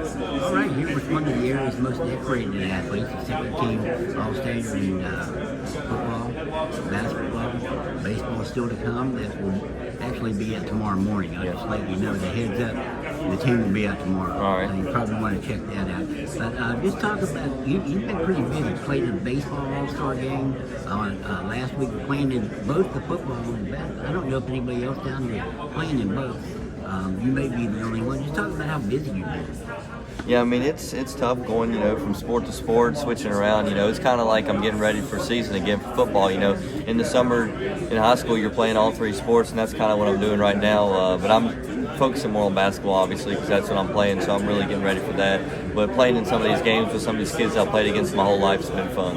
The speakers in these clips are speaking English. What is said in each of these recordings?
All right, here was one of the area's most decorated athletes, the second team All-Stater in football, basketball, baseball still to come. That will actually be out tomorrow morning. I'll just let you know the heads up. The team will be out tomorrow. All right. So you probably want to check that out. But just talk about, you've been pretty busy. Played in the baseball All-Star game last week, playing in both the football and basketball. I don't know if anybody else down here playing in both. You may be the only one. Just talk about how busy you've been. Yeah, I mean, it's tough going, from sport to sport, switching around. It's kind of like I'm getting ready for season again for football. In the summer in high school, you're playing all three sports, and that's kind of what I'm doing right now. But I'm focusing more on basketball, obviously, because that's what I'm playing, so I'm really getting ready for that. But playing in some of these games with some of these kids I've played against my whole life has been fun.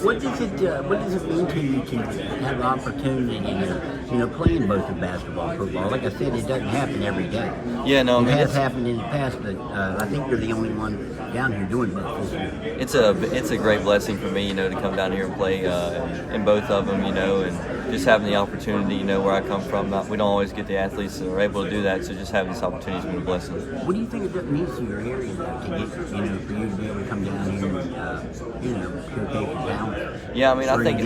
What does it mean to you to have opportunity to, play in both the basketball and football? Like I said, it doesn't happen every day. Yeah, no, it has happened in the past, but I think you're the only one down here doing both this year. It's a great blessing for me, to come down here and play in both of them, and just having the opportunity, where I come from. We don't always get the athletes that are able to do that, so just having this opportunity has been a blessing. What do you think it means to your area, though, to get, for you to be able to come down here and, showcase your talent? Yeah, I mean, I think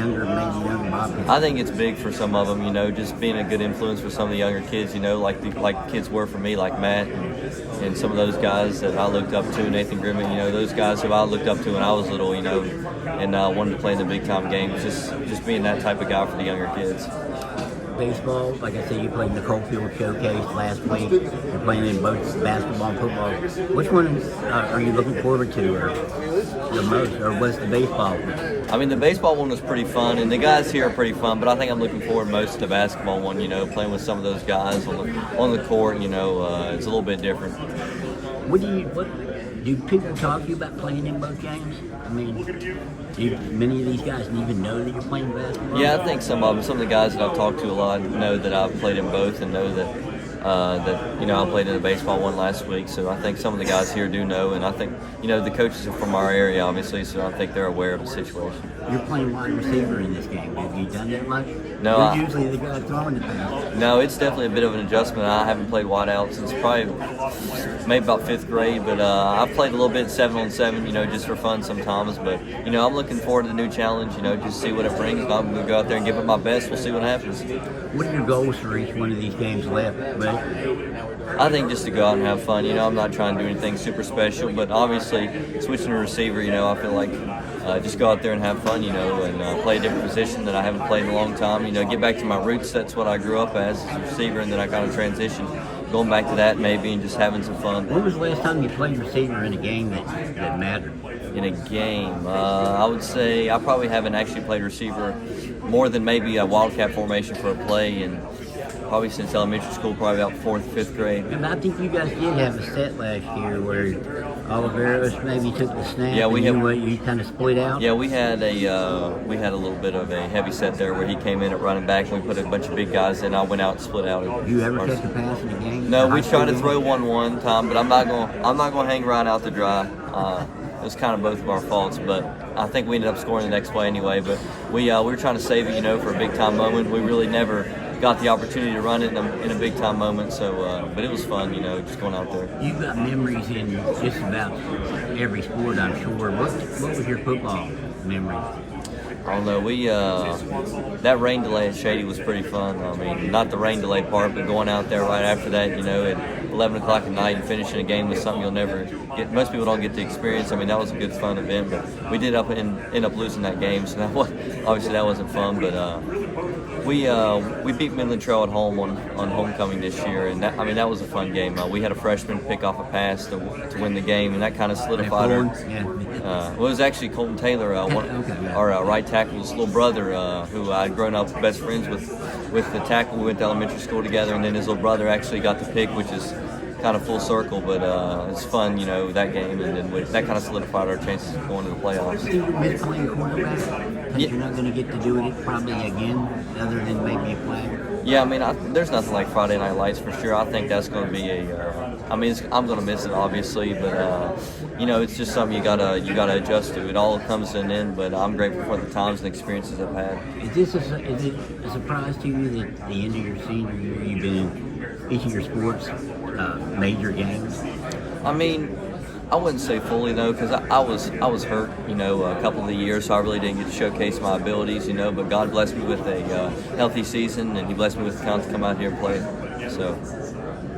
I think it's big for some of them, just being a good influence for some of the younger kids, like kids were for me, like Matt and some of those guys that I looked up to, Nathan Grimmett, those guys who I looked up to when I was little, and wanted to play in the big time games, just being that type of guy for the younger kids. Baseball, like I said, you played in the Coalfield Showcase last week. You're playing in both basketball and football. Which one are you looking forward to, or the most, or was the baseball one? I mean, the baseball one was pretty fun, and the guys here are pretty fun. But I think I'm looking forward most to the basketball one. Playing with some of those guys on the court. It's a little bit different. What do people talk to you about playing in both games? I mean, do many of these guys even know that you're playing basketball? Yeah, I think some of them. Some of the guys that I've talked to a lot know that I've played in both and know that I played in the baseball one last week. So I think some of the guys here do know, and I think the coaches are from our area, obviously, so I think they're aware of the situation. You're playing wide receiver in this game. Have you done that much? No. You're usually the guy throwing the pass. No, it's definitely a bit of an adjustment. I haven't played wide out since probably maybe about 5th grade, but I've played a little bit 7-on-7, just for fun sometimes. But I'm looking forward to the new challenge. Just see what it brings. I'm going to go out there and give it my best. We'll see what happens. What are your goals for each one of these games left? I think just to go out and have fun. I'm not trying to do anything super special, but obviously switching to receiver, I feel like just go out there and have fun, and play a different position that I haven't played in a long time. Get back to my roots. That's what I grew up as a receiver, and then I kind of transitioned, going back to that maybe and just having some fun. When was the last time you played receiver in a game that mattered? In a game, I would say I probably haven't actually played receiver more than maybe a wildcat formation for a play, and probably since elementary school, probably about 4th, 5th grade. And I think you guys did have a set last year where Oliveros maybe took the snap. Yeah, you kind of split out. Yeah, we had a little bit of a heavy set there where he came in at running back, and we put a bunch of big guys in. I went out and split out. You ever take a pass in a game? No, we tried to throw one time, but I'm not going to hang around out to dry. It was kind of both of our faults, but I think we ended up scoring the next play anyway. But we were trying to save it, for a big time moment. We really never got the opportunity to run it in a big time moment. So, but it was fun, just going out there. You've got memories in just about every sport, I'm sure. What was your football memory? I don't know. That rain delay at Shady was pretty fun. I mean, not the rain delay part, but going out there right after that, at 11 o'clock at night and finishing a game with something you'll never get. Most people don't get to experience. I mean, that was a good, fun event, but we did end up losing that game, so obviously that wasn't fun. But we beat Midland Trail at home on homecoming this year, and that was a fun game. We had a freshman pick off a pass to win the game, and that kind of solidified her. It was actually Colton Taylor, our right tackle's little brother, who I'd grown up best friends with the tackle. We went to elementary school together, and then his little brother actually got the pick, which is kind of full circle, but it's fun, that game, and then that kind of solidified our chances of going to the playoffs. Do you miss playing quarterback? You're not going to get to do it probably again, other than maybe a flag? Yeah, I mean, there's nothing like Friday Night Lights for sure. I think that's going to be I'm going to miss it, obviously, but it's just something you gotta adjust to. It all comes to an end, but I'm grateful for the times and experiences I've had. Is it a surprise to you that at the end of your senior year you've been in each of your sports major games? I mean, I wouldn't say fully though, because I was hurt, a couple of the years, so I really didn't get to showcase my abilities, But God blessed me with a healthy season, and He blessed me with the talent to come out here and play. So.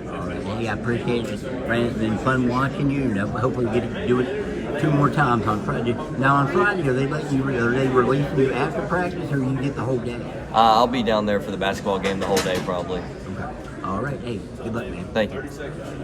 All right, hey, I appreciate it, Brandon. It's been fun watching you, and hopefully we get to do it 2 more times on Friday. Now on Friday, are they releasing you after practice, or you get the whole day? I'll be down there for the basketball game the whole day, probably. Okay. All right. Hey, good luck, man. Thank you.